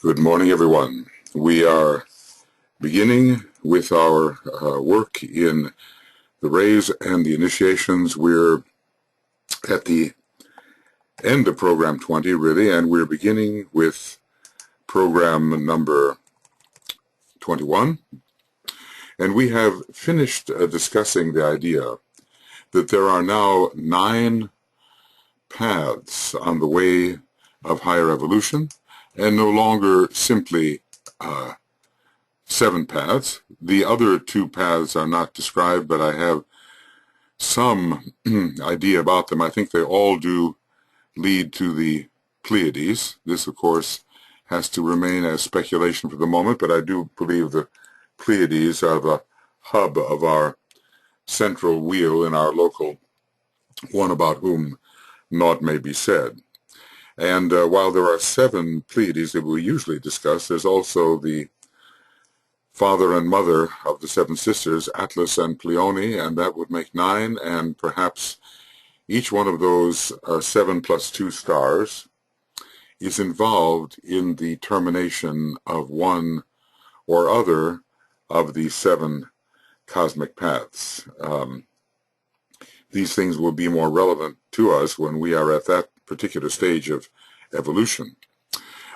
Good morning, everyone. We are beginning with our work in the rays and the initiations. We're at the end of program 20, really, and we're beginning with program number 21. And we have finished discussing the idea that there are now 9 paths on the way of higher evolution, and no longer simply 7 paths. The other 2 paths are not described, but I have some idea about them. I think they all do lead to the Pleiades. This, of course, has to remain as speculation for the moment, but I do believe the Pleiades are the hub of our central wheel in our local one about whom naught may be said. And while there are 7 Pleiades that we usually discuss, there's also the father and mother of the 7 sisters, Atlas and Pleione, and that would make 9, and perhaps each one of those 7 plus 2 stars is involved in the termination of one or other of the 7 cosmic paths. These things will be more relevant to us when we are at that particular stage of evolution,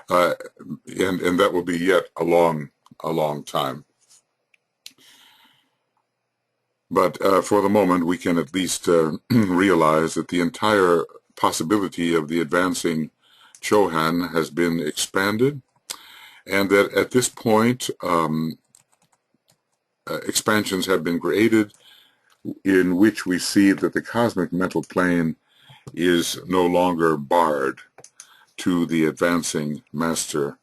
and that will be yet a long time. But for the moment, we can at least realize that the entire possibility of the advancing Chohan has been expanded, and that at this point expansions have been created in which we see that the cosmic mental plane is no longer barred to the advancing master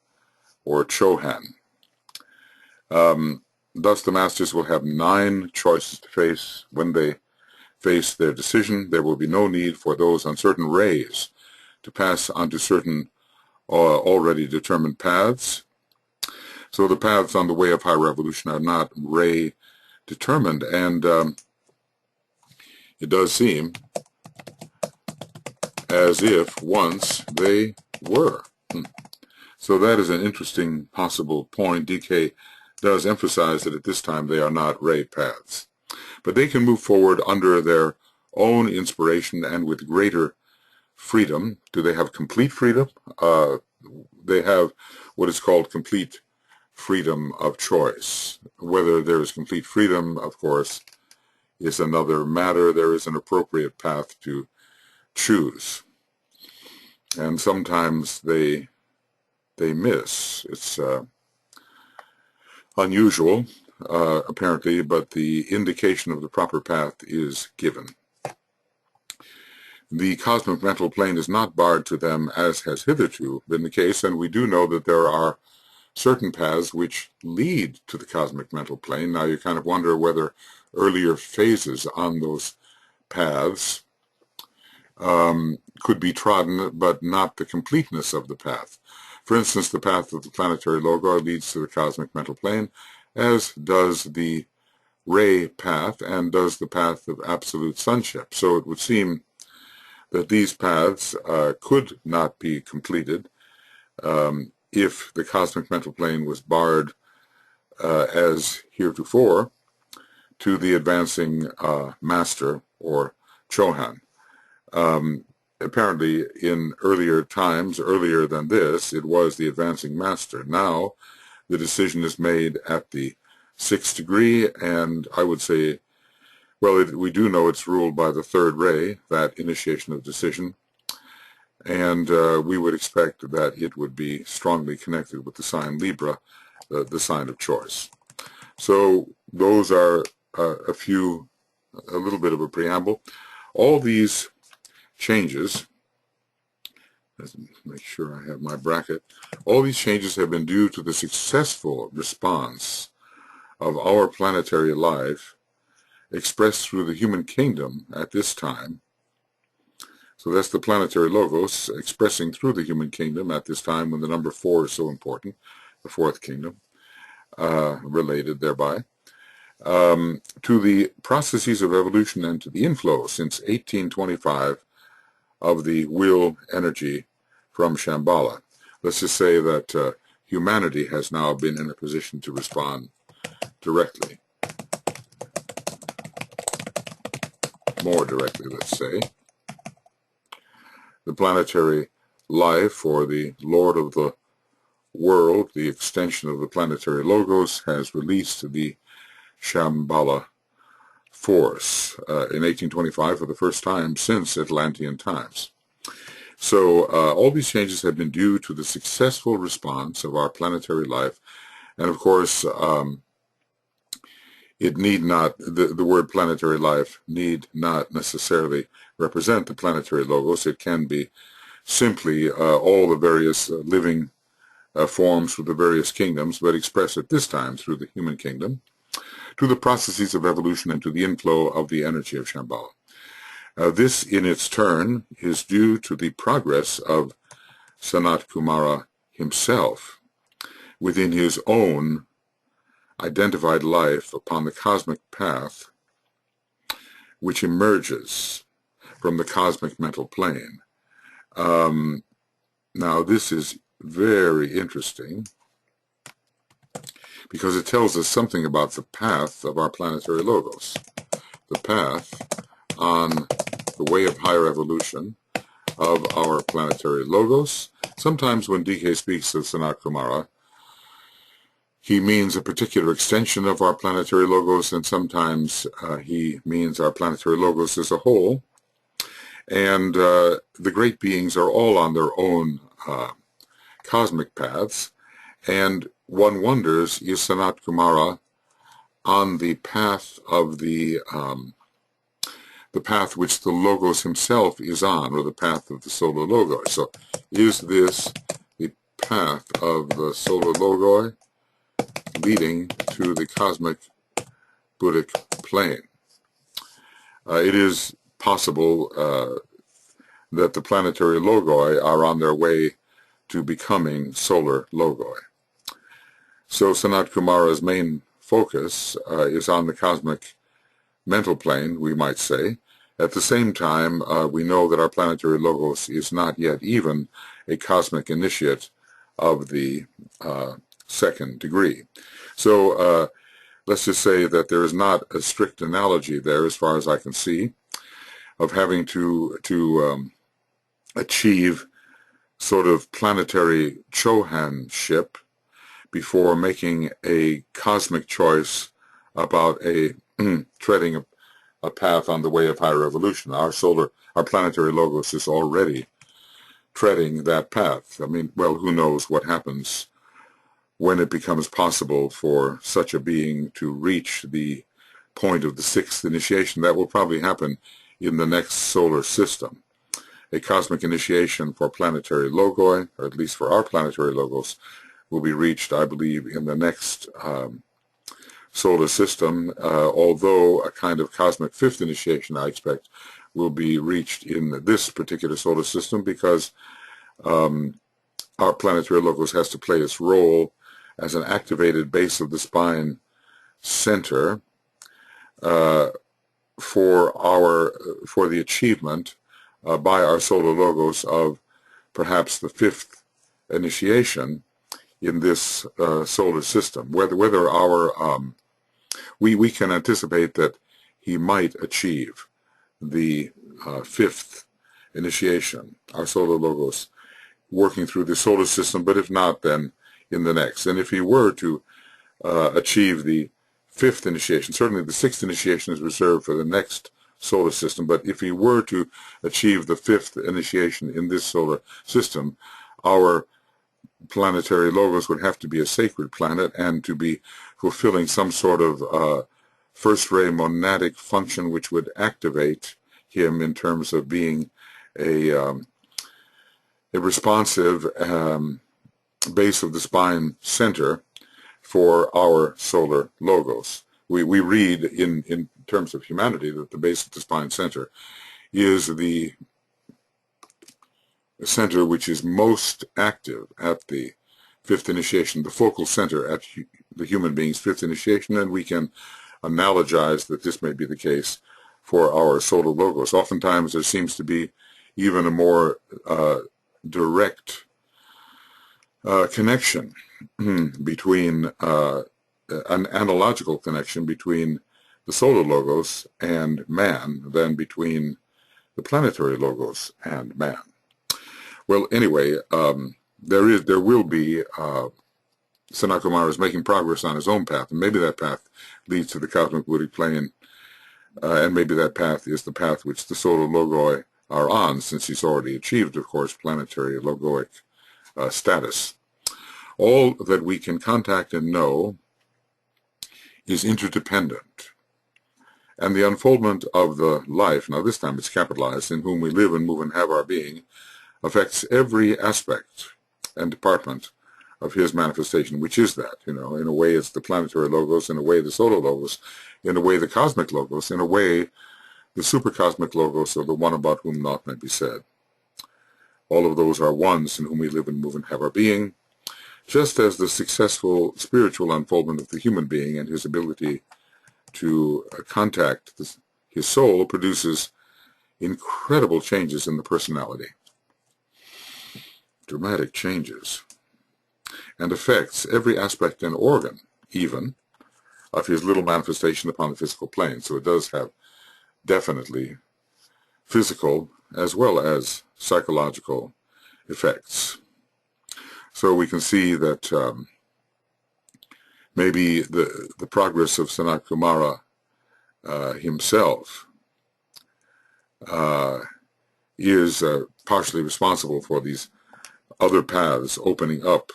or Chohan. Thus the masters will have 9 choices to face when they face their decision. There will be no need for those on certain rays to pass onto certain already determined paths. So the paths on the way of higher evolution are not ray determined, and it does seem as if once they were. So that is an interesting possible point. DK does emphasize that at this time they are not ray paths. But they can move forward under their own inspiration and with greater freedom. Do they have complete freedom? They have what is called complete freedom of choice. Whether there is complete freedom, of course, is another matter. There is an appropriate path to choose, and sometimes they miss. It's unusual, apparently, but the indication of the proper path is given. The cosmic mental plane is not barred to them as has hitherto been the case, and we do know that there are certain paths which lead to the cosmic mental plane. Now you kind of wonder whether earlier phases on those paths could be trodden, but not the completeness of the path. For instance, the path of the planetary logo leads to the cosmic mental plane, as does the ray path and does the path of absolute sonship. So it would seem that these paths could not be completed if the cosmic mental plane was barred as heretofore to the advancing master or Chohan. Apparently in earlier times, earlier than this, it was the advancing master. Now the decision is made at the 6th degree, and I would say, well, we do know it's ruled by the 3rd ray, that initiation of decision, and we would expect that it would be strongly connected with the sign Libra, the sign of choice. So those are a little bit of a preamble. All these changes, let's make sure I have my bracket, all these changes have been due to the successful response of our planetary life expressed through the human kingdom at this time. So that's the planetary logos expressing through the human kingdom at this time when the number 4 is so important, the 4th kingdom, related thereby, to the processes of evolution and to the inflow since 1825 of the will energy from Shamballa. Let's just say that humanity has now been in a position to respond directly, more directly, let's say. The planetary life, or the Lord of the world, the extension of the planetary logos, has released the Shamballa force in 1825 for the first time since Atlantean times. So all these changes have been due to the successful response of our planetary life. And of course, it need not, the word planetary life need not necessarily represent the planetary logos. It can be simply all the various living forms with the various kingdoms, but expressed at this time through the human kingdom, to the processes of evolution and to the inflow of the energy of Shamballa. This, in its turn, is due to the progress of Sanat Kumara himself within his own identified life upon the cosmic path which emerges from the cosmic mental plane. Now, this is very interesting because it tells us something about the path of our planetary logos. The path on the way of higher evolution of our planetary logos. Sometimes when DK speaks of Sanat Kumara, he means a particular extension of our planetary logos, and sometimes he means our planetary logos as a whole. And the great beings are all on their own cosmic paths, and one wonders, is Sanat Kumara on the path of the path which the Logos himself is on, or the path of the Solar Logoi? So is this the path of the Solar Logoi leading to the cosmic Buddhic plane? It is possible that the planetary logoi are on their way to becoming solar logoi. So Sanat Kumara's main focus is on the cosmic mental plane, we might say. At the same time, we know that our planetary logos is not yet even a cosmic initiate of the second degree. So let's just say that there is not a strict analogy there, as far as I can see, of having to achieve sort of planetary Chohanship before making a cosmic choice about a treading a path on the way of higher evolution. Our planetary logos is already treading that path. I mean, well, who knows what happens when it becomes possible for such a being to reach the point of the sixth initiation. That will probably happen in the next solar system. A cosmic initiation for planetary logoi, or at least for our planetary logos, will be reached, I believe, in the next solar system, although a kind of cosmic fifth initiation, I expect, will be reached in this particular solar system, because our planetary logos has to play its role as an activated base of the spine center for the achievement by our solar logos of perhaps the fifth initiation in this solar system. Whether our we can anticipate that he might achieve the fifth initiation, our solar logos, working through the solar system, but if not, then in the next. And if he were to achieve the fifth initiation, certainly the sixth initiation is reserved for the next solar system, but if he were to achieve the fifth initiation in this solar system, our planetary logos would have to be a sacred planet and to be fulfilling some sort of first-ray monadic function which would activate him in terms of being a responsive base of the spine center for our solar logos. We read in terms of humanity that the base of the spine center is the center which is most active at the fifth initiation, the focal center at the human being's fifth initiation, and we can analogize that this may be the case for our solar logos. Oftentimes there seems to be even a more direct connection between, an analogical connection between the solar logos and man than between the planetary logos and man. Well, anyway, there will be, Sanat Kumara is making progress on his own path, and maybe that path leads to the cosmic Buddhic plane, and maybe that path is the path which the solar logoi are on, since he's already achieved, of course, planetary logoic status. All that we can contact and know is interdependent, and the unfoldment of the life, now this time it's capitalized, in whom we live and move and have our being, affects every aspect and department of his manifestation, which is that, in a way it's the planetary logos, in a way the solar logos, in a way the cosmic logos, in a way the supercosmic logos, or the one about whom naught may be said. All of those are ones in whom we live and move and have our being, just as the successful spiritual unfoldment of the human being and his ability to contact his soul produces incredible changes in the personality, dramatic changes, and affects every aspect and organ, even, of his little manifestation upon the physical plane. So it does have definitely physical as well as psychological effects. So we can see that maybe the progress of Sanat Kumara himself is partially responsible for these other paths opening up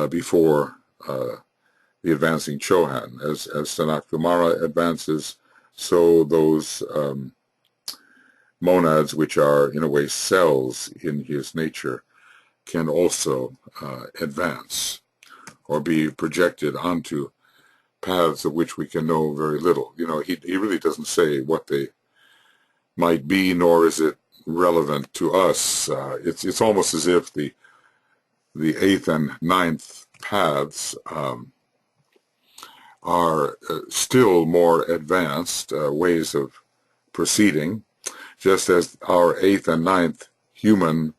before the advancing Chohan. As Sanat Kumara advances, so those monads, which are in a way cells in his nature, can also advance or be projected onto paths of which we can know very little. He really doesn't say what they might be, nor is it relevant to us. It's almost as if the 8th and 9th paths are still more advanced ways of proceeding, just as our 8th and 9th human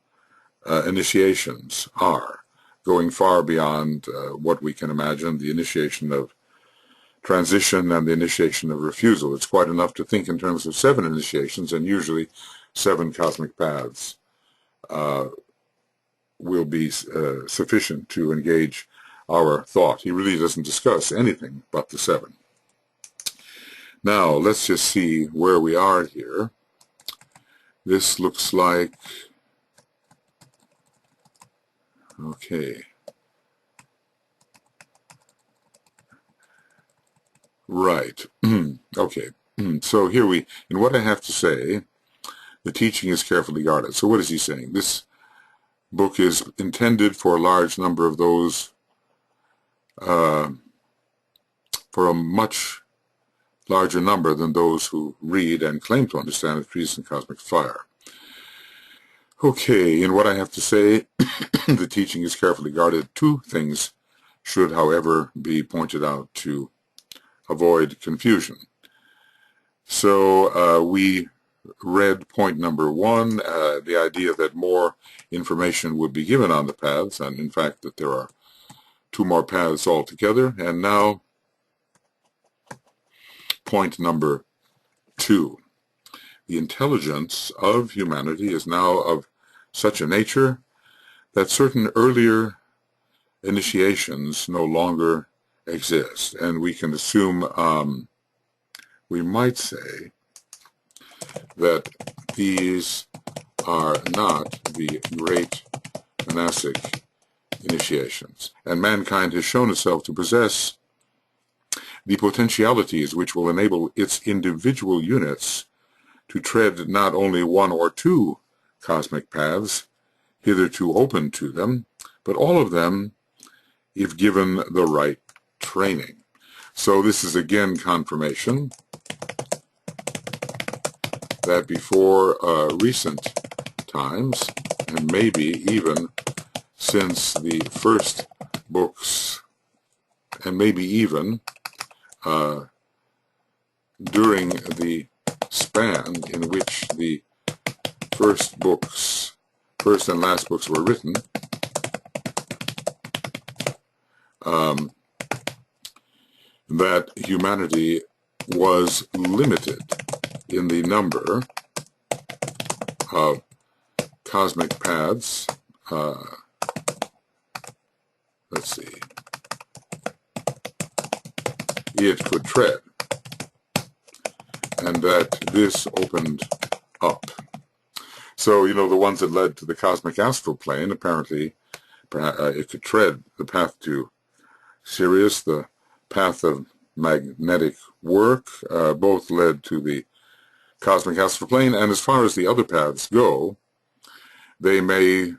initiations are, going far beyond what we can imagine, the initiation of transition and the initiation of refusal. It's quite enough to think in terms of 7 initiations, and usually 7 cosmic paths will be sufficient to engage our thought. He really doesn't discuss anything but the 7. Now, let's just see where we are here. This looks like, okay, right, okay. So here in what I have to say, the teaching is carefully guarded. So what is he saying? This book is intended for a large number of those, for a much larger number than those who read and claim to understand the trees and cosmic fire. Okay, in what I have to say, the teaching is carefully guarded. 2 things should, however, be pointed out to avoid confusion. So we read point number 1, the idea that more information would be given on the paths, and in fact that there are 2 more paths altogether. And now point number 2. The intelligence of humanity is now of such a nature that certain earlier initiations no longer exist, and we can assume, we might say, that these are not the great monastic initiations, and mankind has shown itself to possess the potentialities which will enable its individual units to tread not only 1 or 2 cosmic paths hitherto open to them, but all of them if given the right training. So this is again confirmation that before recent times, and maybe even since the first books, and maybe even during the span in which the first and last books were written, that humanity was limited in the number of cosmic paths, let's see, it could tread, and that this opened up. So, you know, the ones that led to the cosmic astral plane, apparently, it could tread the path to Sirius, the path of magnetic work, both led to the cosmic astral plane, and as far as the other paths go, they may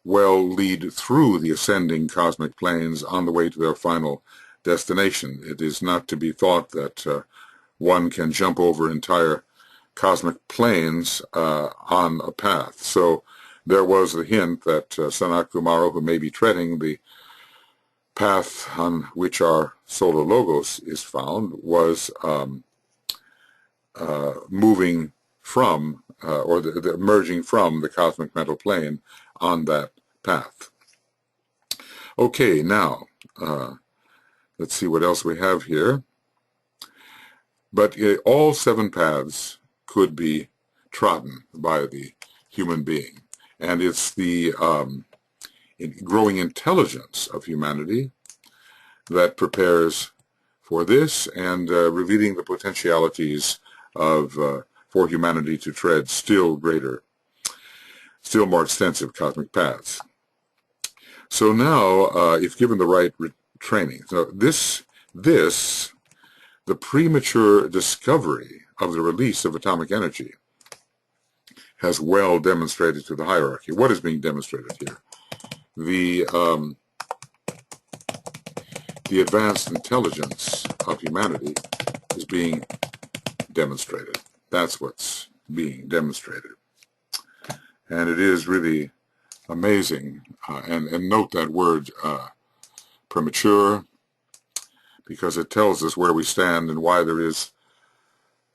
well lead through the ascending cosmic planes on the way to their final destination. It is not to be thought that one can jump over entire cosmic planes on a path. So there was the hint that Sanat Kumara, who may be treading the path on which our solar logos is found, was moving from, or emerging from the cosmic mental plane on that path. Okay, now, let's see what else we have here. But all 7 paths could be trodden by the human being. And it's the growing intelligence of humanity that prepares for this, and revealing the potentialities of for humanity to tread still greater, still more extensive cosmic paths. So now, if given the right training, so the premature discovery of the release of atomic energy has well demonstrated to the hierarchy. What is being demonstrated here? The advanced intelligence of humanity is being demonstrated. That's what's being demonstrated. And it is really amazing. And note that word premature, because it tells us where we stand and why there is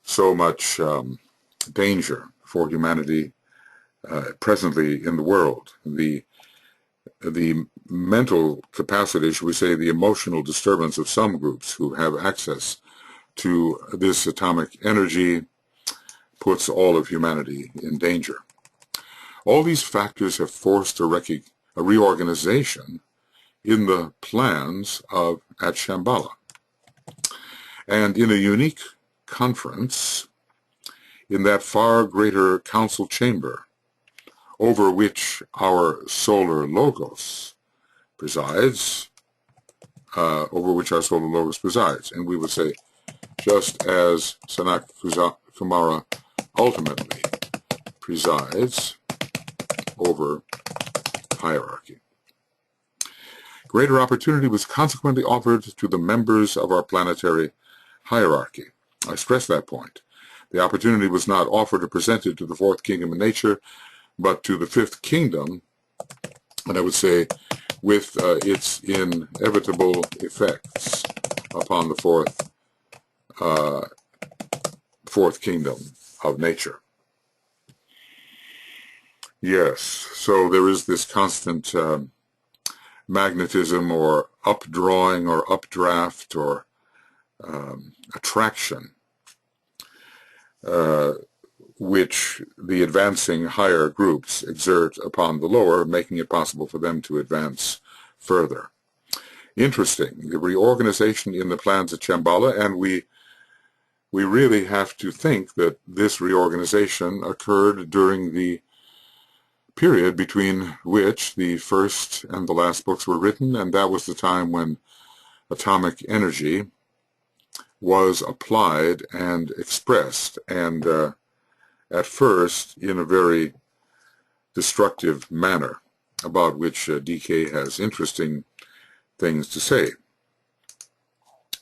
so much danger for humanity presently in the world. The mental capacity, should we say, the emotional disturbance of some groups who have access to this atomic energy puts all of humanity in danger. All these factors have forced a reorganization in the plans of at Shamballa. And in a unique conference in that far greater council chamber over which our solar logos presides, and we would say, just as Sanat Kumara ultimately presides over hierarchy. Greater opportunity was consequently offered to the members of our planetary hierarchy. I stress that point. The opportunity was not offered or presented to the 4th kingdom of nature, but to the 5th kingdom, and I would say with its inevitable effects upon the fourth kingdom of nature. Yes, so there is this constant magnetism or updrawing or updraft or attraction which the advancing higher groups exert upon the lower, making it possible for them to advance further. Interesting, the reorganization in the plans at Shamballa, and we really have to think that this reorganization occurred during the period between which the first and the last books were written, and that was the time when atomic energy was applied and expressed, and at first in a very destructive manner, about which DK has interesting things to say.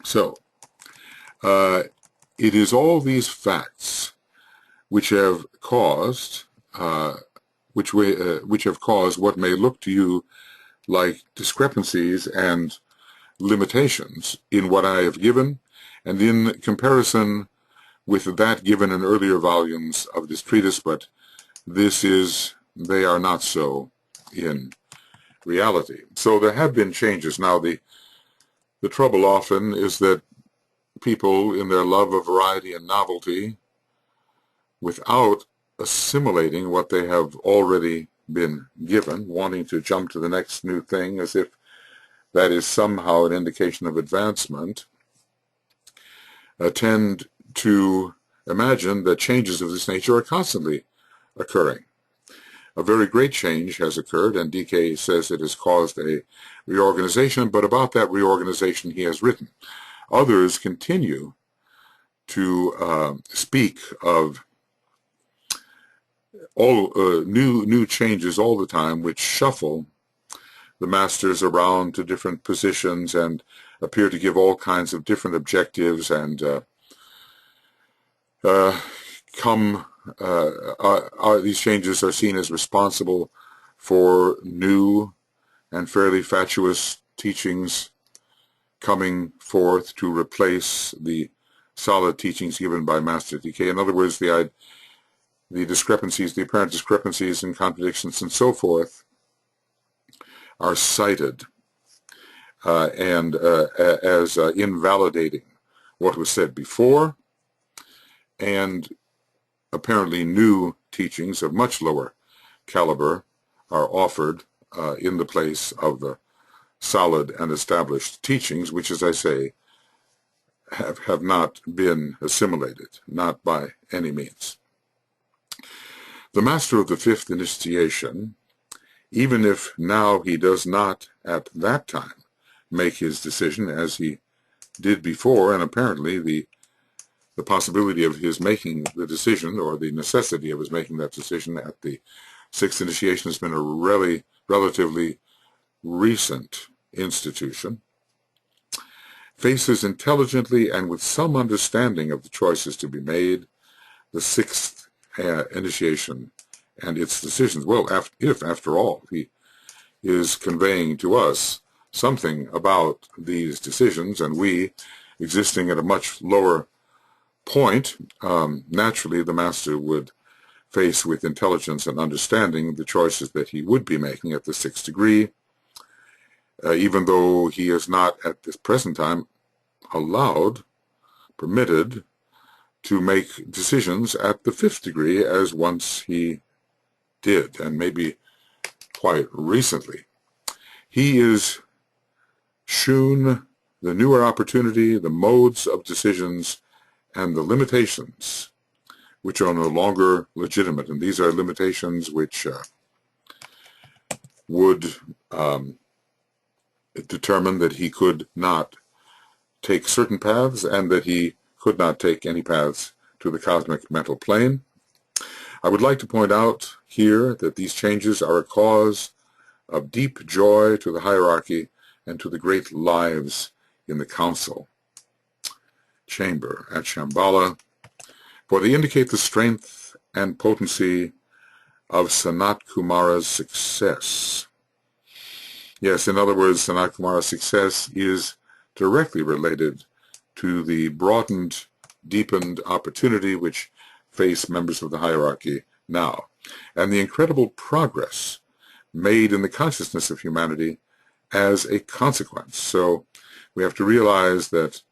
So, it is all these facts which have caused, which have caused what may look to you like discrepancies and limitations in what I have given, and in comparison with that given in earlier volumes of this treatise, but they are not so in reality. So there have been changes. Now, the The trouble often is that people, in their love of variety and novelty, without assimilating what they have already been given, wanting to jump to the next new thing as if that is somehow an indication of advancement, tend to imagine that changes of this nature are constantly occurring. A very great change has occurred, and DK says it has caused a reorganization, but about that reorganization he has written. Others continue to speak of all new changes all the time, which shuffle the masters around to different positions and appear to give all kinds of different objectives, and these changes are seen as responsible for new and fairly fatuous teachings coming forth to replace the solid teachings given by Master DK. In other words, the discrepancies, the apparent discrepancies and contradictions and so forth are cited as invalidating what was said before, and apparently new teachings of much lower caliber are offered in the place of the solid and established teachings, which, as I say, have not been assimilated, not by any means. The master of the fifth initiation, even if now he does not at that time make his decision as he did before, and apparently the possibility of his making the decision, or the necessity of his making that decision at the sixth initiation, has been a relatively recent institution, faces intelligently and with some understanding of the choices to be made the sixth initiation and its decisions. Well, if after all he is conveying to us something about these decisions, and we, existing at a much lower point, naturally the master would face with intelligence and understanding the choices that he would be making at the sixth degree, even though he is not at this present time permitted to make decisions at the fifth degree as once he did, and maybe quite recently. He is shewn the newer opportunity, the modes of decisions, and the limitations which are no longer legitimate. And these are limitations which would determine that he could not take certain paths, and that he could not take any paths to the cosmic mental plane. I would like to point out here that these changes are a cause of deep joy to the hierarchy and to the great lives in the council chamber at Shamballa, for they indicate the strength and potency of Sanat Kumara's success. Yes, in other words, Sanat Kumara's success is directly related to the broadened, deepened opportunity which face members of the hierarchy now, and the incredible progress made in the consciousness of humanity as a consequence. So we have to realize that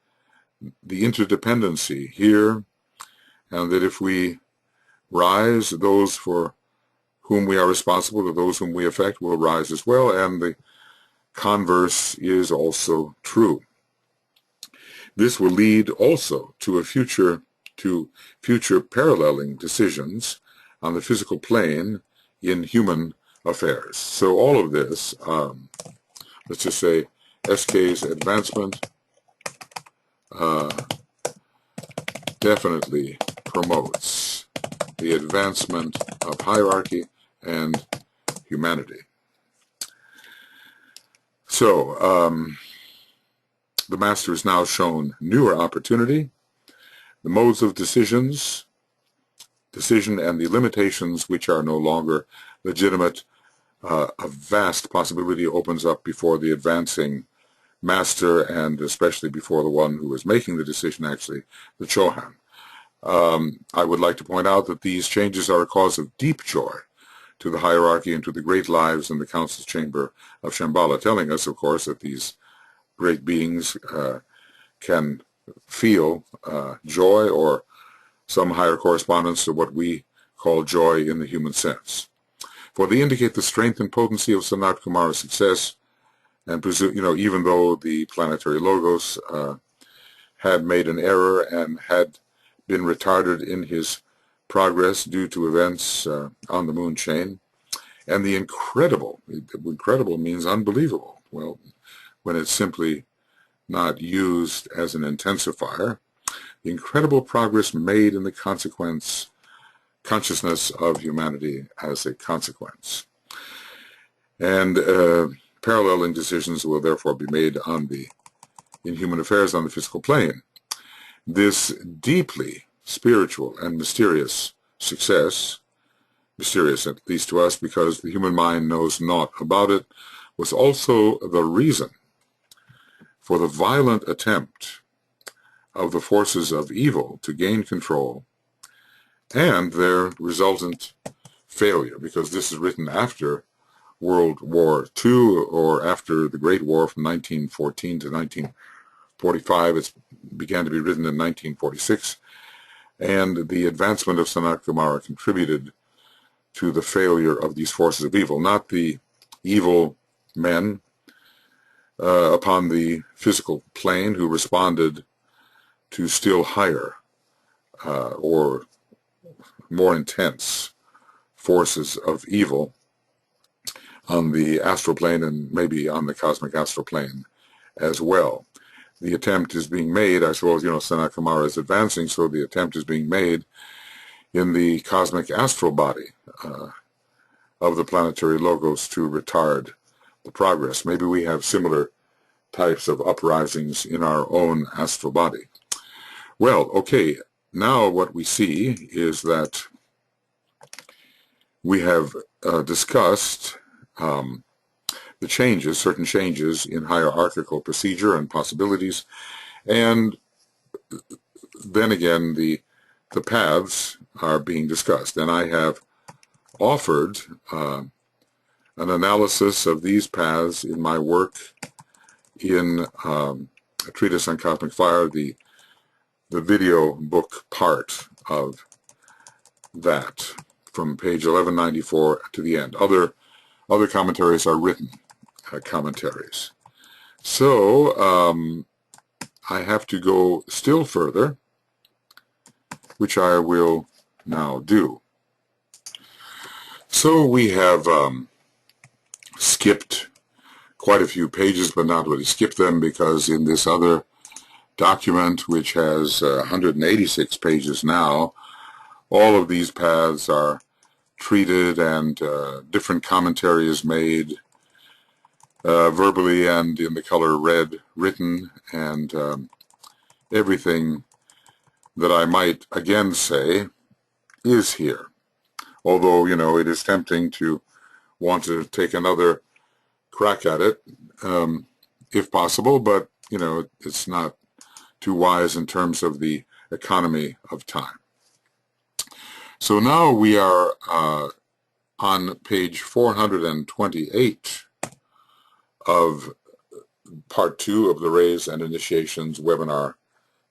the interdependency here, and that if we rise, those for whom we are responsible, or those whom we affect, will rise as well, and the converse is also true. This will lead also to future paralleling decisions on the physical plane in human affairs. So all of this, let's just say, SK's advancement definitely promotes the advancement of hierarchy and humanity. So the master is now shown newer opportunity, the modes of decision and the limitations which are no longer legitimate. A vast possibility opens up before the advancing master, and especially before the one who is making the decision, actually, the Chohan. I would like to point out that these changes are a cause of deep joy to the hierarchy and to the great lives in the council chamber of Shamballa, telling us, of course, that these great beings can feel joy or some higher correspondence to what we call joy in the human sense. For they indicate the strength and potency of Sanat Kumara's success, and presume, even though the planetary logos had made an error and had been retarded in his progress due to events on the moon chain, and the incredible means unbelievable, well, when it's simply not used as an intensifier, the incredible progress made in the consciousness of humanity as a consequence. And paralleling decisions will therefore be made in human affairs on the physical plane. This deeply spiritual and mysterious success, mysterious at least to us because the human mind knows naught about it, was also the reason for the violent attempt of the forces of evil to gain control and their resultant failure, because this is written after World War II or after the Great War from 1914 to 1945. It began to be written in 1946, and the advancement of Sanat Kumara contributed to the failure of these forces of evil, not the evil men upon the physical plane who responded to still higher or more intense forces of evil on the astral plane and maybe on the cosmic astral plane as well. The attempt is being made, I suppose, Sanat Kumara is advancing, so the attempt is being made in the cosmic astral body of the planetary logos to retard the progress. Maybe we have similar types of uprisings in our own astral body. Well, okay, now what we see is that we have discussed the changes, certain changes in hierarchical procedure and possibilities, and then again the paths are being discussed. And I have offered an analysis of these paths in my work in a treatise on cosmic fire, the video book part of that, from page 1194 to the end. Other commentaries are written commentaries. So I have to go still further, which I will now do. So we have skipped quite a few pages, but not really skipped them, because in this other document, which has 186 pages now, all of these paths are treated and different commentary is made verbally and in the color red written, and everything that I might again say is here. Although, it is tempting to want to take another crack at it, if possible, but, it's not too wise in terms of the economy of time. So now we are on page 428 of part 2 of the Rays and Initiations webinar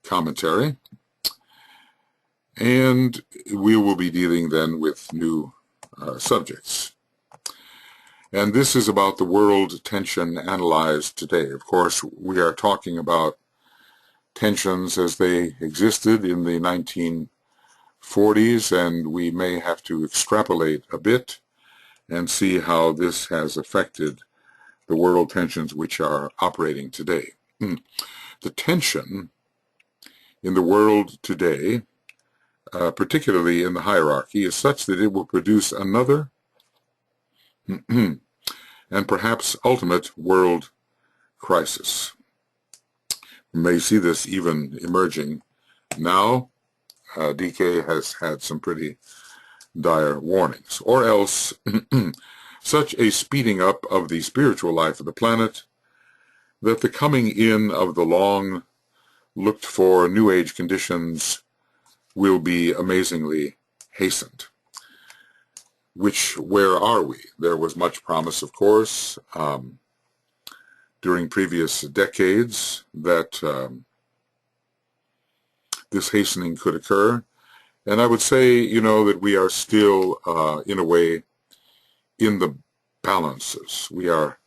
commentary. And we will be dealing then with new subjects. And this is about the world tension analyzed today. Of course, we are talking about tensions as they existed in the 1940s, and we may have to extrapolate a bit and see how this has affected the world tensions which are operating today. The tension in the world today, particularly in the hierarchy, is such that it will produce another and perhaps ultimate world crisis. We may see this even emerging now. DK has had some pretty dire warnings. Or else, such a speeding up of the spiritual life of the planet that the coming in of the long looked for New Age conditions will be amazingly hastened. Where are we? There was much promise, of course, during previous decades that this hastening could occur. And I would say, that we are still, in a way, in the balances. We are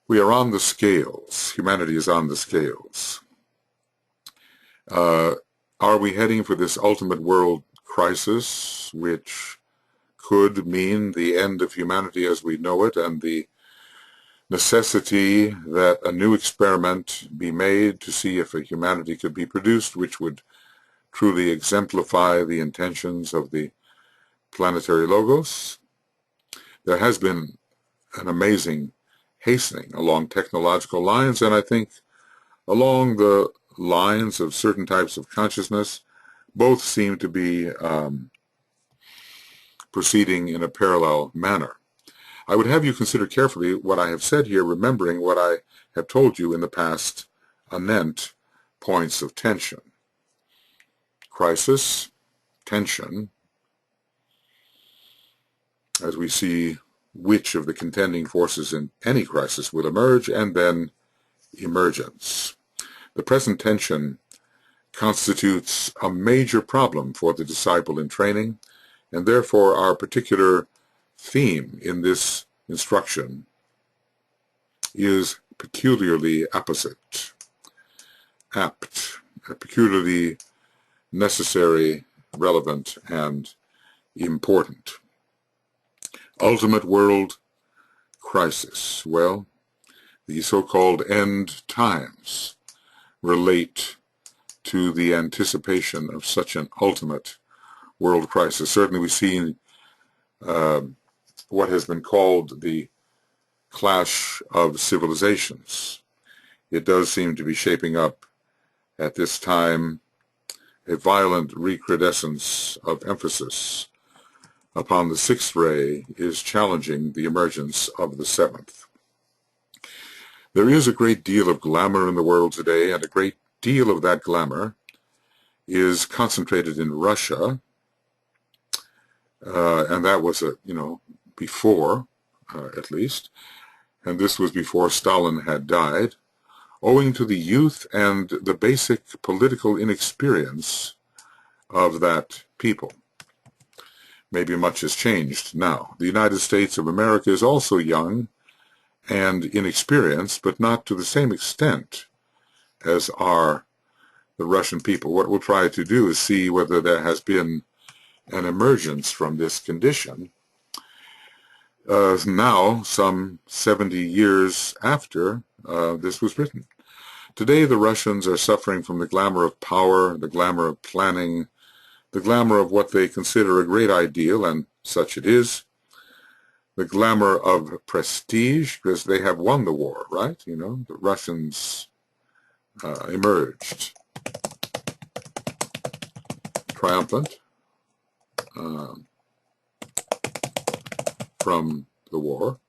on the scales. Humanity is on the scales. Are we heading for this ultimate world crisis, which could mean the end of humanity as we know it, and the necessity that a new experiment be made to see if a humanity could be produced which would truly exemplify the intentions of the planetary logos? There has been an amazing hastening along technological lines, and I think along the lines of certain types of consciousness, both seem to be proceeding in a parallel manner. I would have you consider carefully what I have said here, remembering what I have told you in the past anent points of tension. Crisis, tension, as we see which of the contending forces in any crisis will emerge, and then emergence. The present tension constitutes a major problem for the disciple in training, and therefore our particular theme in this instruction is peculiarly apposite, apt, peculiarly necessary, relevant, and important. Ultimate world crisis. Well, the so-called end times relate to the anticipation of such an ultimate world crisis. Certainly we see what has been called the clash of civilizations. It does seem to be shaping up at this time a violent recrudescence of emphasis upon the sixth ray is challenging the emergence of the seventh. There is a great deal of glamour in the world today, and a great deal of that glamour is concentrated in Russia, and that was, before, at least, and this was before Stalin had died, owing to the youth and the basic political inexperience of that people. Maybe much has changed now. The United States of America is also young and inexperienced, but not to the same extent as are the Russian people. What we'll try to do is see whether there has been an emergence from this condition now, some 70 years after this was written. Today the Russians are suffering from the glamour of power, the glamour of planning, the glamour of what they consider a great ideal, and such it is, the glamour of prestige, because they have won the war, right? The Russians emerged triumphant from the war,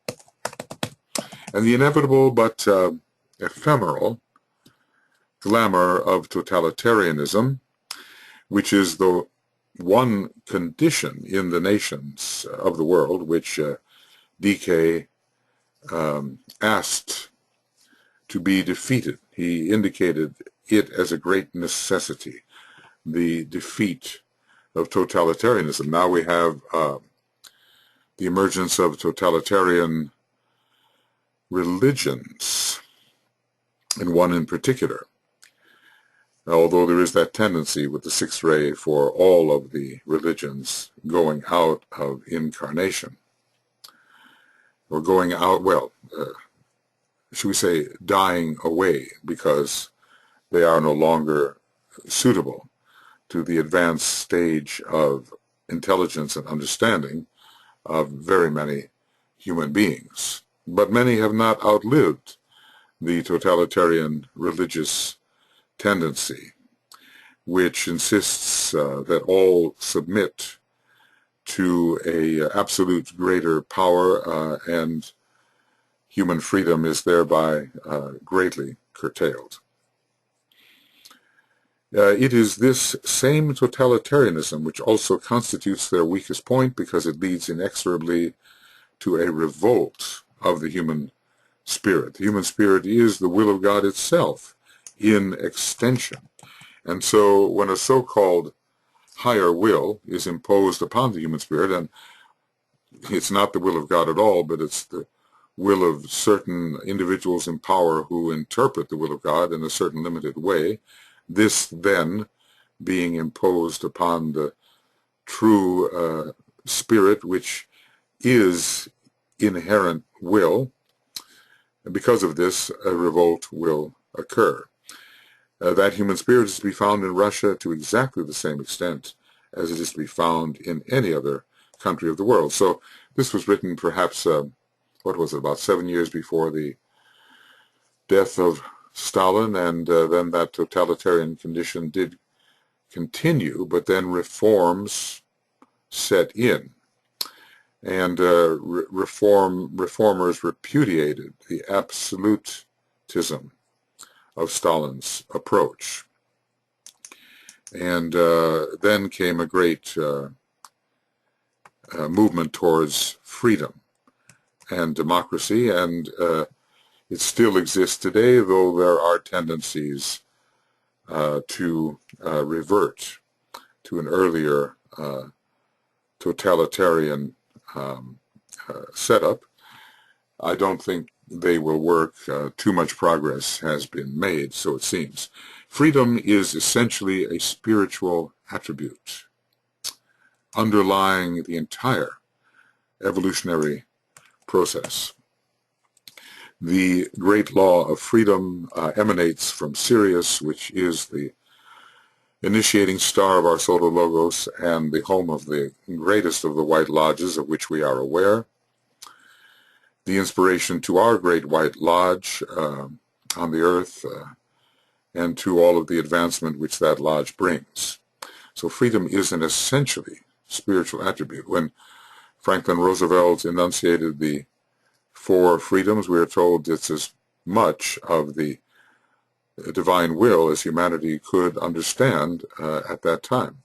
and the inevitable but ephemeral glamour of totalitarianism, which is the one condition in the nations of the world which DK asked to be defeated. He indicated it as a great necessity, the defeat of totalitarianism. Now we have the emergence of totalitarian religions, and one in particular, although there is that tendency with the sixth ray for all of the religions going out of incarnation, or going out, should we say, dying away, because they are no longer suitable to the advanced stage of intelligence and understanding of very many human beings. But many have not outlived the totalitarian religious tendency, which insists that all submit to a absolute greater power, and human freedom is thereby greatly curtailed. It is this same totalitarianism which also constitutes their weakest point, because it leads inexorably to a revolt of the human spirit. The human spirit is the will of God itself in extension. And so when a so-called higher will is imposed upon the human spirit, and it's not the will of God at all, but it's the will of certain individuals in power who interpret the will of God in a certain limited way, this then being imposed upon the true spirit, which is inherent will, and because of this, a revolt will occur. That human spirit is to be found in Russia to exactly the same extent as it is to be found in any other country of the world. So this was written perhaps, what was it, about 7 years before the death of Stalin, and then that totalitarian condition did continue, but then reforms set in. And reformers repudiated the absolutism of Stalin's approach. And then came a great movement towards freedom and democracy, and it still exists today, though there are tendencies to revert to an earlier totalitarian setup. I don't think they will work. Too much progress has been made, so it seems. Freedom is essentially a spiritual attribute underlying the entire evolutionary process. The great law of freedom emanates from Sirius, which is the initiating star of our solar logos and the home of the greatest of the White Lodges, of which we are aware. The inspiration to our great White Lodge on the earth and to all of the advancement which that lodge brings. So freedom is an essentially spiritual attribute. When Franklin Roosevelt enunciated the 4 freedoms, we are told it's as much of the divine will as humanity could understand at that time.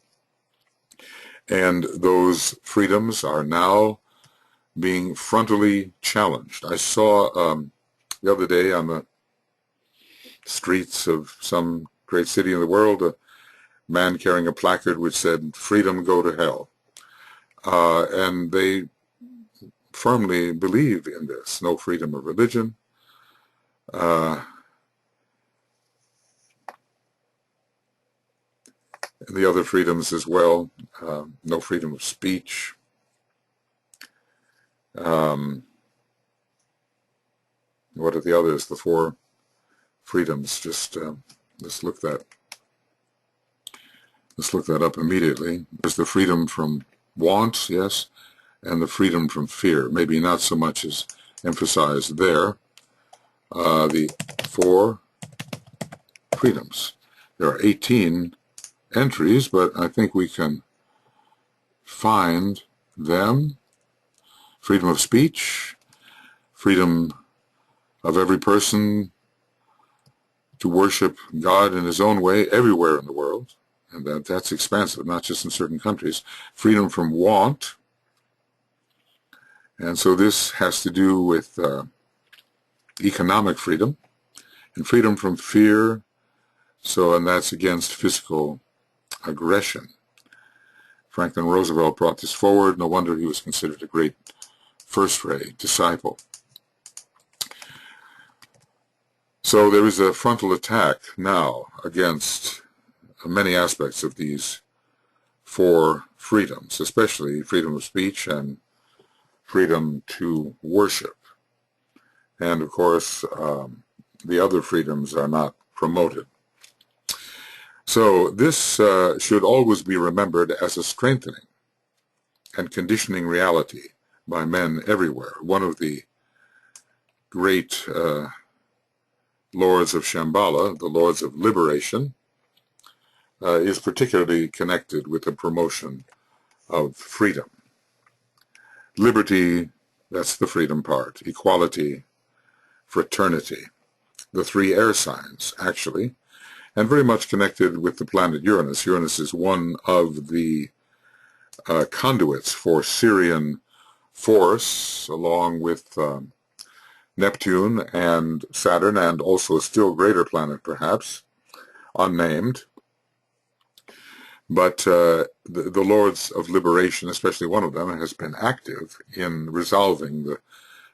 And those freedoms are now being frontally challenged. I saw the other day on the streets of some great city in the world a man carrying a placard which said, "Freedom, go to hell." And they firmly believe in this. No freedom of religion. And the other freedoms as well. No freedom of speech. What are the others? The 4 freedoms. Just let's look that up immediately. There's the freedom from want, yes, and the freedom from fear. Maybe not so much as emphasized there. The 4 freedoms. There are 18 entries, but I think we can find them. Freedom of speech, freedom of every person to worship God in his own way everywhere in the world, and that's expansive, not just in certain countries. Freedom from want, and so this has to do with economic freedom, and freedom from fear, and that's against physical aggression. Franklin Roosevelt brought this forward. No wonder he was considered a great first-rate disciple. So there is a frontal attack now against many aspects of these 4 freedoms, especially freedom of speech and freedom to worship. And of course, the other freedoms are not promoted. So this should always be remembered as a strengthening and conditioning reality by men everywhere. One of the great lords of Shamballa, the lords of liberation, is particularly connected with the promotion of freedom. Liberty, that's the freedom part. Equality, fraternity, the 3 air signs, actually, and very much connected with the planet Uranus. Uranus is one of the conduits for Syrian force, along with Neptune and Saturn, and also a still greater planet perhaps, unnamed. But the Lords of Liberation, especially one of them, has been active in resolving the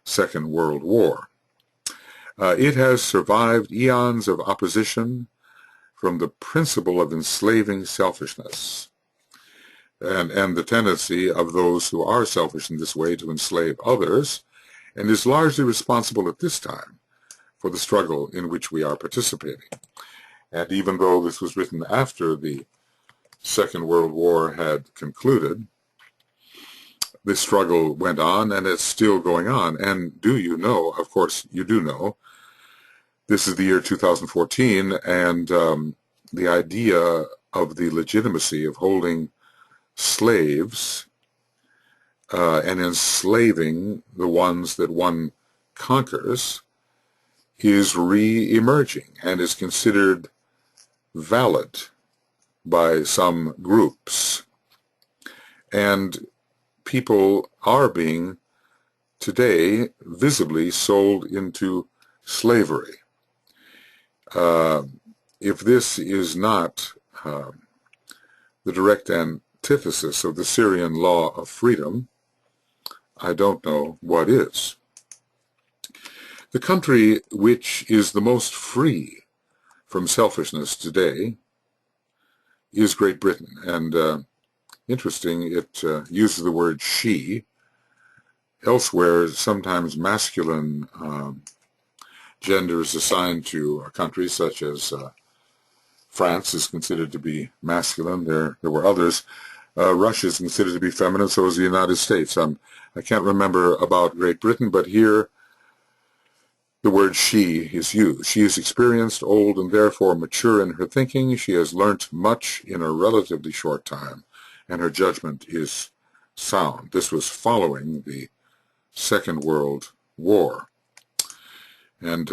Second World War. It has survived eons of opposition from the principle of enslaving selfishness and the tendency of those who are selfish in this way to enslave others, and is largely responsible at this time for the struggle in which we are participating. And even though this was written after the Second World War had concluded, this struggle went on, and it's still going on. And do you know, of course you do know, this is the year 2014, and the idea of the legitimacy of holding slaves and enslaving the ones that one conquers is re-emerging and is considered valid by some groups. And people are being today visibly sold into slavery. If this is not the direct antithesis of the Syrian law of freedom, I don't know what is. The country which is the most free from selfishness today is Great Britain, and interesting, it uses the word she. Elsewhere, sometimes masculine gender is assigned to a country, such as France is considered to be masculine. There were others. Russia is considered to be feminine, so is the United States. I can't remember about Great Britain, but here the word she is used. She is experienced, old, and therefore mature in her thinking. She has learnt much in a relatively short time, and her judgment is sound. This was following the Second World War. And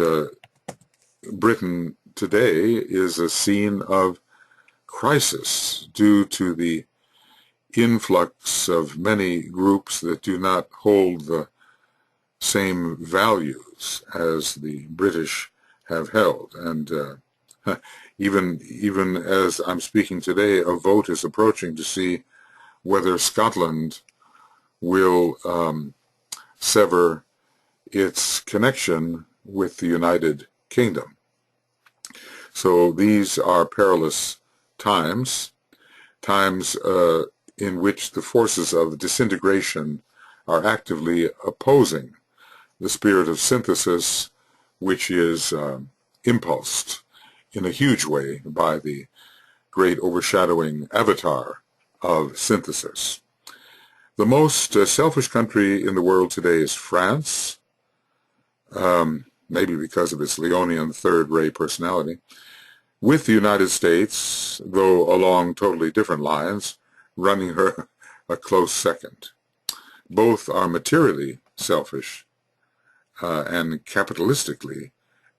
Britain today is a scene of crisis due to the influx of many groups that do not hold the same values as the British have held. And even as I'm speaking today, a vote is approaching to see whether Scotland will sever its connection with the United Kingdom. So these are perilous times in which the forces of disintegration are actively opposing the spirit of synthesis, which is impulsed in a huge way by the great overshadowing avatar of synthesis. The most selfish country in the world today is France, maybe because of its Leonian third-ray personality, with the United States, though along totally different lines, running her a close second. Both are materially selfish and capitalistically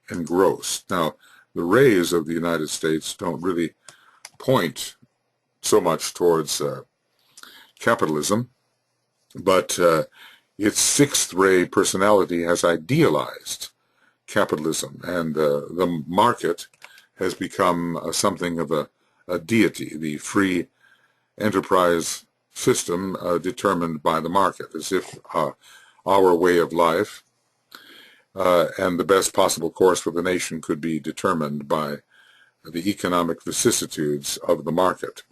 engrossed. Now, the rays of the United States don't really point so much towards capitalism, but its sixth-ray personality has idealized capitalism, and the market has become something of a deity, the free enterprise system determined by the market, as if our way of life and the best possible course for the nation could be determined by the economic vicissitudes of the market.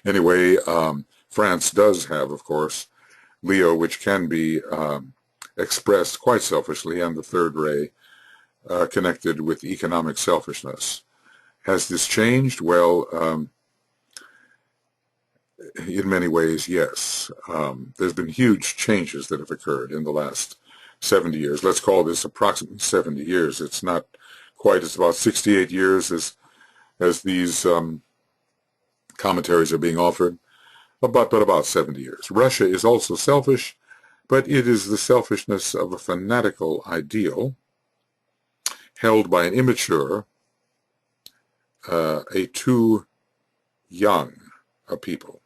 Anyway, France does have, of course, Leo, which can be expressed quite selfishly, and the third ray connected with economic selfishness. Has this changed? Well, in many ways, yes. There's been huge changes that have occurred in the last 70 years. Let's call this approximately 70 years. It's not quite, it's about 68 years as these commentaries are being offered, but about 70 years. Russia is also selfish, but it is the selfishness of a fanatical ideal held by an immature, a too young a people.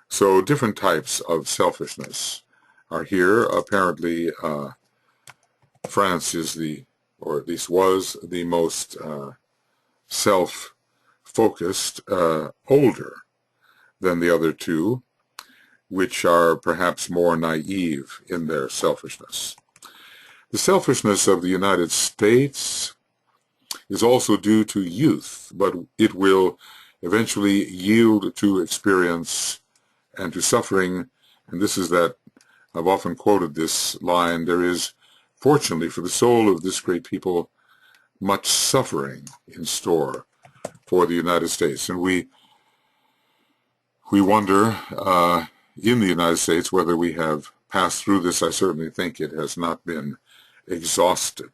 So different types of selfishness are here. Apparently, France is or at least was, the most self-focused, older than the other two, which are perhaps more naive in their selfishness. The selfishness of the United States is also due to youth, but it will eventually yield to experience and to suffering. And this is that, I've often quoted this line, there is, fortunately for the soul of this great people, much suffering in store for the United States. And we wonder in the United States whether we have passed through this. I certainly think it has not been exhausted.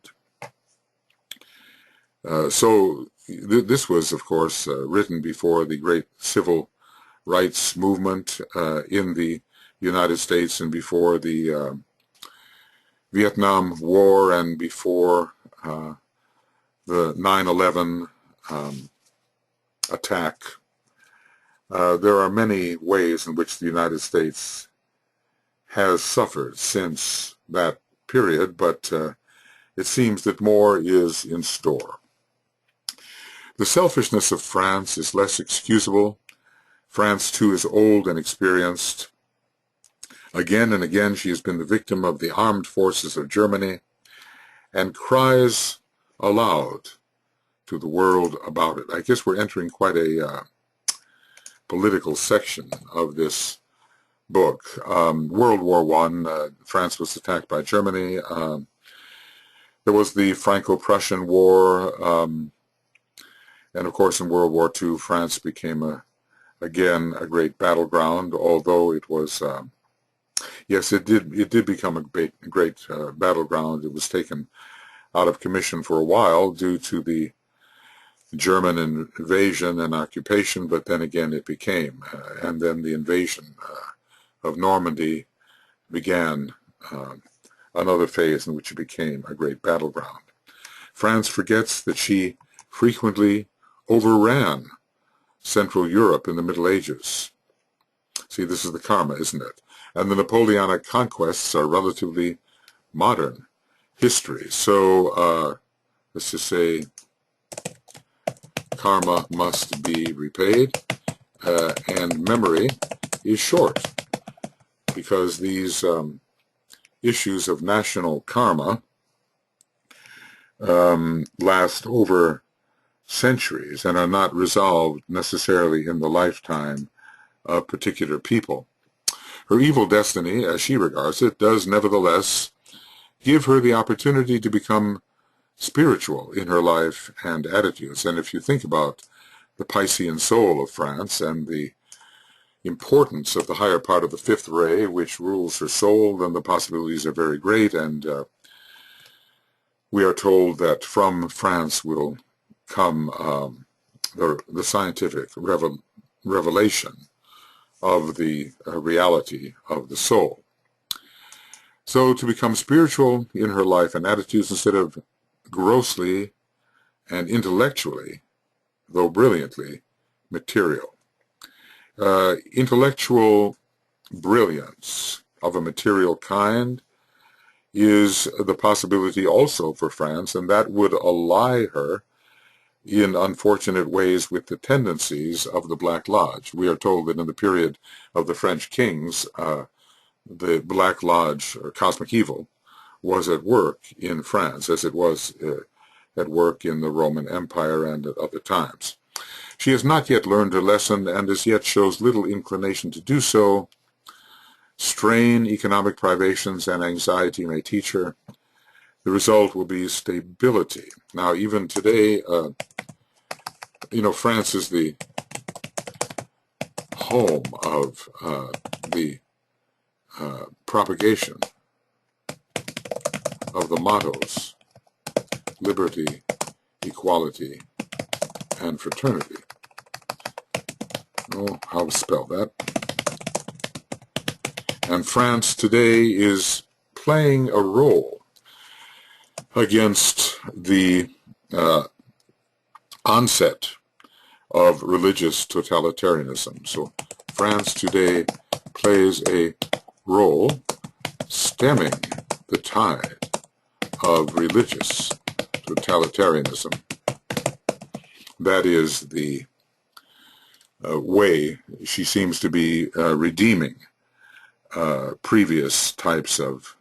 This was, of course, written before the great civil rights movement in the United States and before the Vietnam War and before the 9/11 attack. There are many ways in which the United States has suffered since that period, but it seems that more is in store. The selfishness of France is less excusable. France, too, is old and experienced. Again and again she has been the victim of the armed forces of Germany and cries aloud to the world about it. I guess we're entering quite a political section of this book. World War I, France was attacked by Germany. There was the Franco-Prussian War, and of course in World War II France became again a great battleground, although it was, yes, it did become a great battleground. It was taken out of commission for a while due to the German invasion and occupation, but then again it became, and then the invasion of Normandy began another phase in which it became a great battleground. France forgets that she frequently overran Central Europe in the Middle Ages. See, this is the karma, isn't it? And the Napoleonic conquests are relatively modern history. So let's just say karma must be repaid, and memory is short, because these issues of national karma last over centuries and are not resolved necessarily in the lifetime of particular people. Her evil destiny, as she regards it, does nevertheless give her the opportunity to become spiritual in her life and attitudes. And if you think about the Piscean soul of France and the importance of the higher part of the fifth ray, which rules her soul, then the possibilities are very great, and we are told that from France will come the scientific revelation of the reality of the soul. So to become spiritual in her life and attitudes instead of grossly and intellectually, though brilliantly, material. Intellectual brilliance of a material kind is the possibility also for France, and that would ally her in unfortunate ways with the tendencies of the Black Lodge. We are told that in the period of the French kings, the Black Lodge, or cosmic evil, was at work in France, as it was at work in the Roman Empire and at other times. She has not yet learned her lesson, and as yet shows little inclination to do so. Strain, economic privations, and anxiety may teach her. The result will be stability. Now, even today, France is the home of the propagation of the mottos: liberty, equality, and fraternity. Oh, how to spell that. And France today is playing a role against the onset of religious totalitarianism. So France today plays a role stemming the tide of religious totalitarianism. That is the way she seems to be redeeming previous types of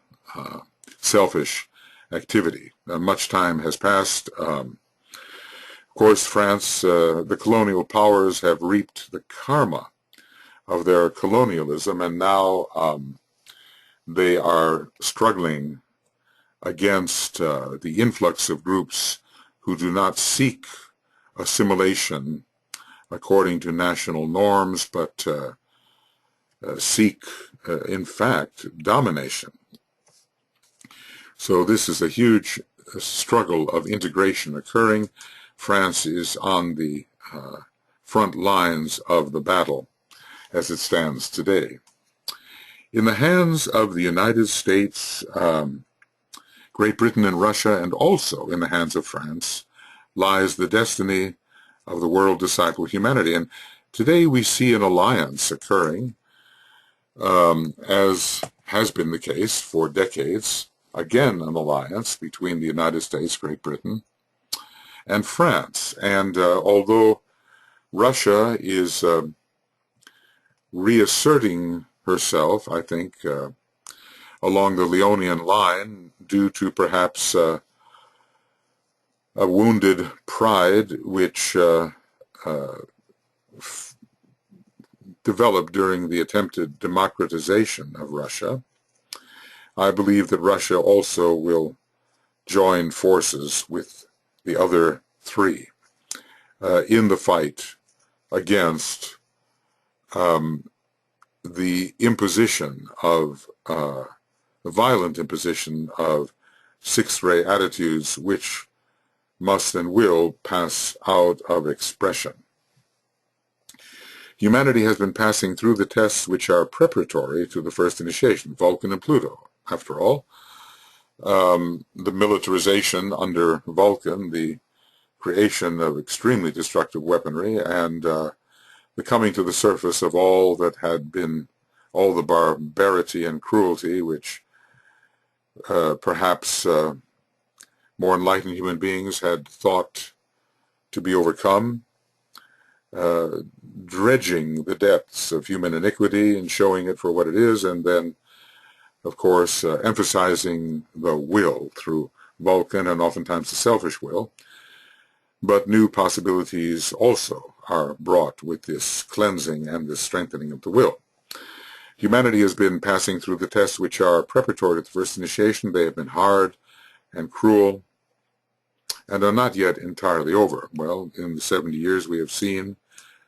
selfish activity. Much time has passed. Of course, France, the colonial powers have reaped the karma of their colonialism, and now they are struggling against the influx of groups who do not seek assimilation according to national norms, but seek, in fact, domination. So this is a huge struggle of integration occurring. France is on the front lines of the battle as it stands today. In the hands of the United States, Great Britain and Russia, and also in the hands of France, lies the destiny of the world disciple humanity. And today we see an alliance occurring, as has been the case for decades, again an alliance between the United States, Great Britain, and France. And although Russia is reasserting herself, I think, along the Leonian line, due to perhaps a wounded pride which developed during the attempted democratization of Russia. I believe that Russia also will join forces with the other three in the fight against the imposition of the violent imposition of sixth-ray attitudes which must and will pass out of expression. Humanity has been passing through the tests which are preparatory to the first initiation, Vulcan and Pluto. After all, the militarization under Vulcan, the creation of extremely destructive weaponry, and the coming to the surface of all that had been, all the barbarity and cruelty which perhaps more enlightened human beings had thought to be overcome, dredging the depths of human iniquity and showing it for what it is, and then, of course, emphasizing the will through Vulcan and oftentimes the selfish will. But new possibilities also are brought with this cleansing and this strengthening of the will. Humanity has been passing through the tests which are preparatory to the first initiation. They have been hard and cruel and are not yet entirely over. Well, in the 70 years we have seen,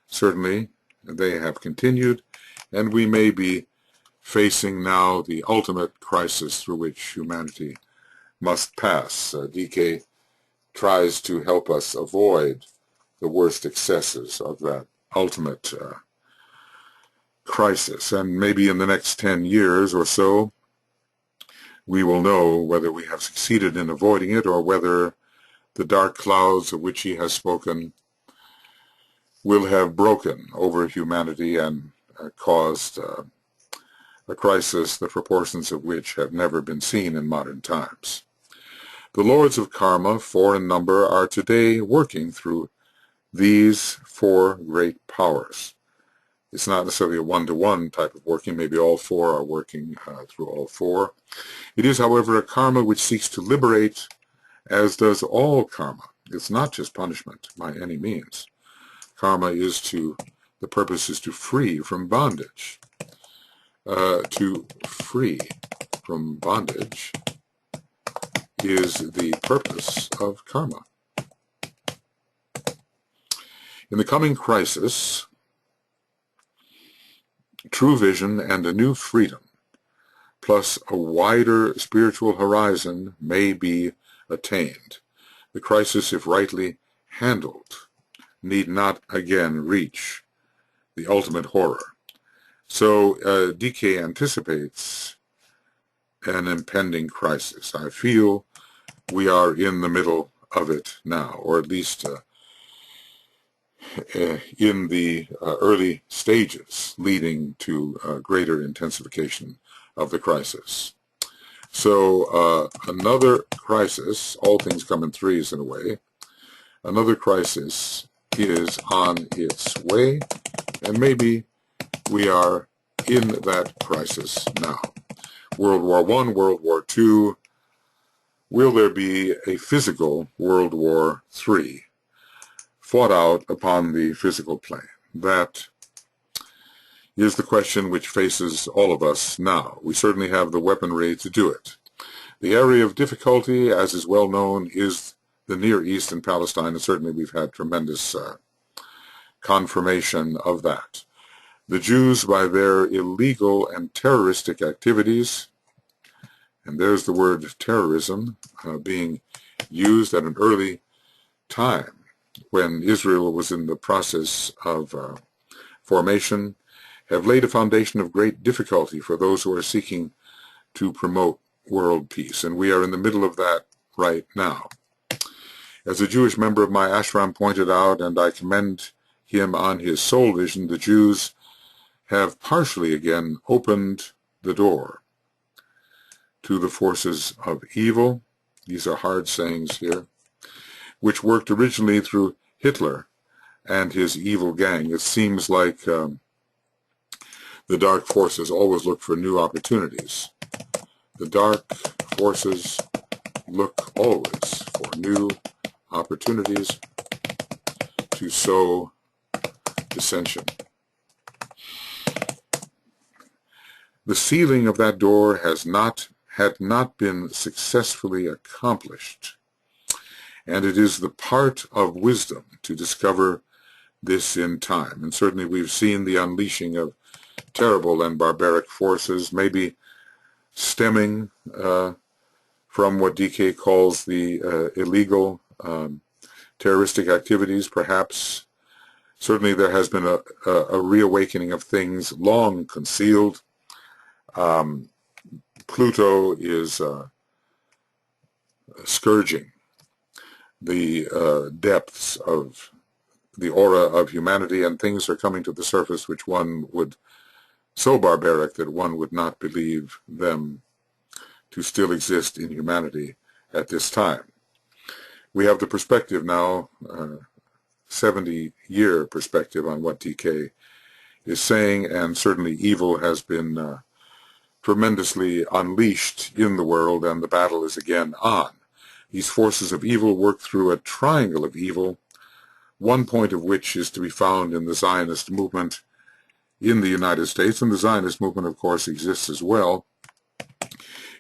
certainly they have continued, and we may be facing now the ultimate crisis through which humanity must pass. DK tries to help us avoid the worst excesses of that ultimate crisis. And maybe in the next 10 years or so, we will know whether we have succeeded in avoiding it or whether the dark clouds of which he has spoken will have broken over humanity and caused a crisis the proportions of which have never been seen in modern times. The lords of karma, 4 in number, are today working through these 4 great powers. It's not necessarily a one-to-one type of working. Maybe all 4 are working through all 4. It is, however, a karma which seeks to liberate, as does all karma. It's not just punishment by any means. Karma is the purpose is to free from bondage. To free from bondage is the purpose of karma. In the coming crisis, true vision and a new freedom, plus a wider spiritual horizon, may be attained. The crisis, if rightly handled, need not again reach the ultimate horror. So DK anticipates an impending crisis. I feel we are in the middle of it now, or at least in the early stages leading to greater intensification of the crisis. So another crisis, all things come in threes in a way, another crisis is on its way, and maybe we are in that crisis now. World War I, World War II, will there be a physical World War III fought out upon the physical plane? That is the question which faces all of us now. We certainly have the weaponry to do it. The area of difficulty, as is well known, is the Near East and Palestine, and certainly we've had tremendous confirmation of that. The Jews, by their illegal and terroristic activities, and there's the word terrorism being used at an early time when Israel was in the process of formation, have laid a foundation of great difficulty for those who are seeking to promote world peace, and we are in the middle of that right now. As a Jewish member of my ashram pointed out, and I commend him on his soul vision, the Jews have partially again opened the door to the forces of evil. These are hard sayings here, which worked originally through Hitler and his evil gang. It seems like the dark forces always look for new opportunities. The dark forces look always for new opportunities to sow dissension. The sealing of that door had not been successfully accomplished, and it is the part of wisdom to discover this in time. And certainly we've seen the unleashing of terrible and barbaric forces, maybe stemming from what DK calls the illegal terroristic activities, perhaps. Certainly there has been a reawakening of things long concealed. Pluto is scourging the depths of the aura of humanity, and things are coming to the surface which one would, so barbaric that one would not believe them to still exist in humanity at this time. We have the perspective now, 70-year perspective on what DK is saying, and certainly evil has been tremendously unleashed in the world, and the battle is again on. These forces of evil work through a triangle of evil, one point of which is to be found in the Zionist movement in the United States, and the Zionist movement, of course, exists as well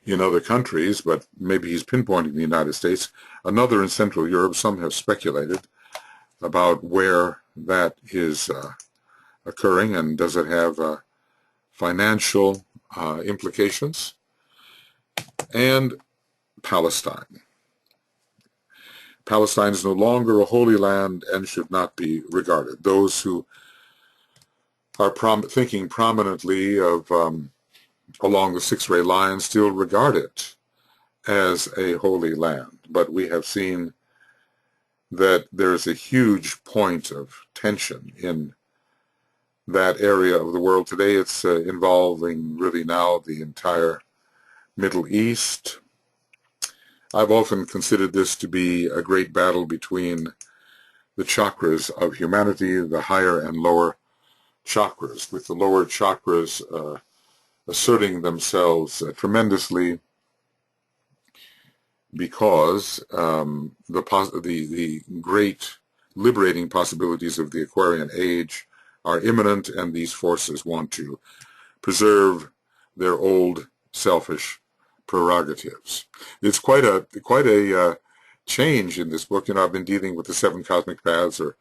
in other countries, but maybe he's pinpointing the United States. Another in Central Europe. Some have speculated about where that is occurring, and does it have financial implications. And Palestine. Palestine is no longer a holy land and should not be regarded. Those who are thinking prominently of along the six-ray line still regard it as a holy land. But we have seen that there is a huge point of tension in that area of the world today. It's involving really now the entire Middle East. I've often considered this to be a great battle between the chakras of humanity, the higher and lower chakras, with the lower chakras asserting themselves tremendously because the great liberating possibilities of the Aquarian age are imminent, and these forces want to preserve their old selfish prerogatives. It's quite a change in this book. You know, I've been dealing with the seven cosmic paths, or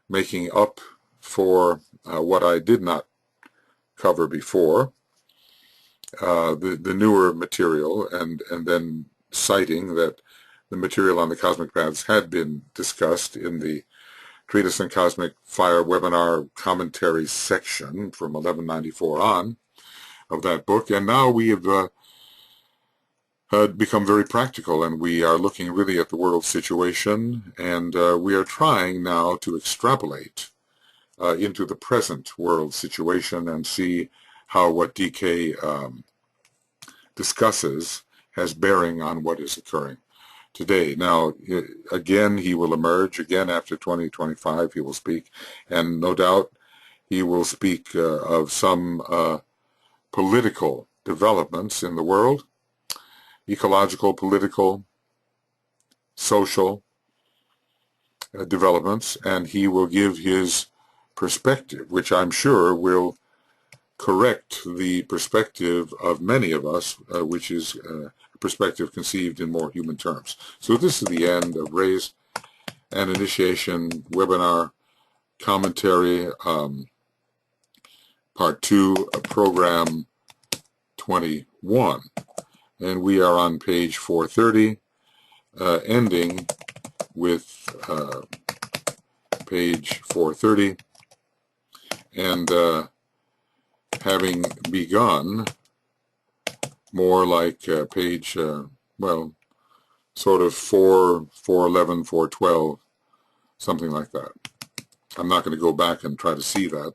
making up for what I did not cover before, the newer material, and then citing that the material on the cosmic paths had been discussed in the Treatise on Cosmic Fire webinar commentary section from 1194 on of that book. And now we have become very practical, and we are looking really at the world situation, and we are trying now to extrapolate into the present world situation and see how what DK discusses has bearing on what is occurring today. Now, again, he will emerge. Again, after 2025, he will speak. And no doubt he will speak of some political developments in the world, ecological, political, social developments, and he will give his perspective, which I'm sure will correct the perspective of many of us, which is a perspective conceived in more human terms. So this is the end of Raise and Initiation webinar commentary, part 2 of program 21. And we are on page 430, ending with page 430, and having begun more like page, well, sort of 411, 412, something like that. I'm not going to go back and try to see that.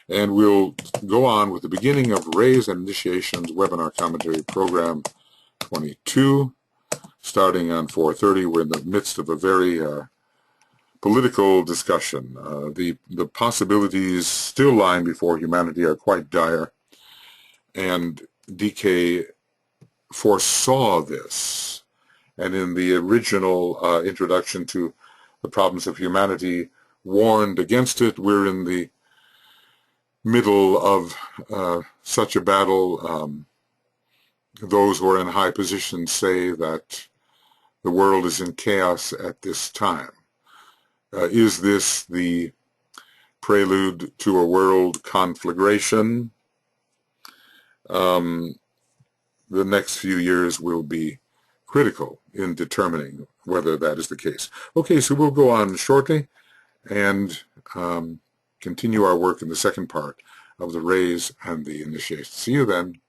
And we'll go on with the beginning of Raise and Initiation's webinar commentary program 22, starting on 4:30. We're in the midst of a very political discussion. The possibilities still lying before humanity are quite dire, and DK foresaw this, and in the original introduction to the Problems of Humanity warned against it. We're in the middle of such a battle. Those who are in high positions say that the world is in chaos at this time. Is this the prelude to a world conflagration? The next few years will be critical in determining whether that is the case. Okay, so we'll go on shortly and continue our work in the second part of the Raise and the Initiation. See you then.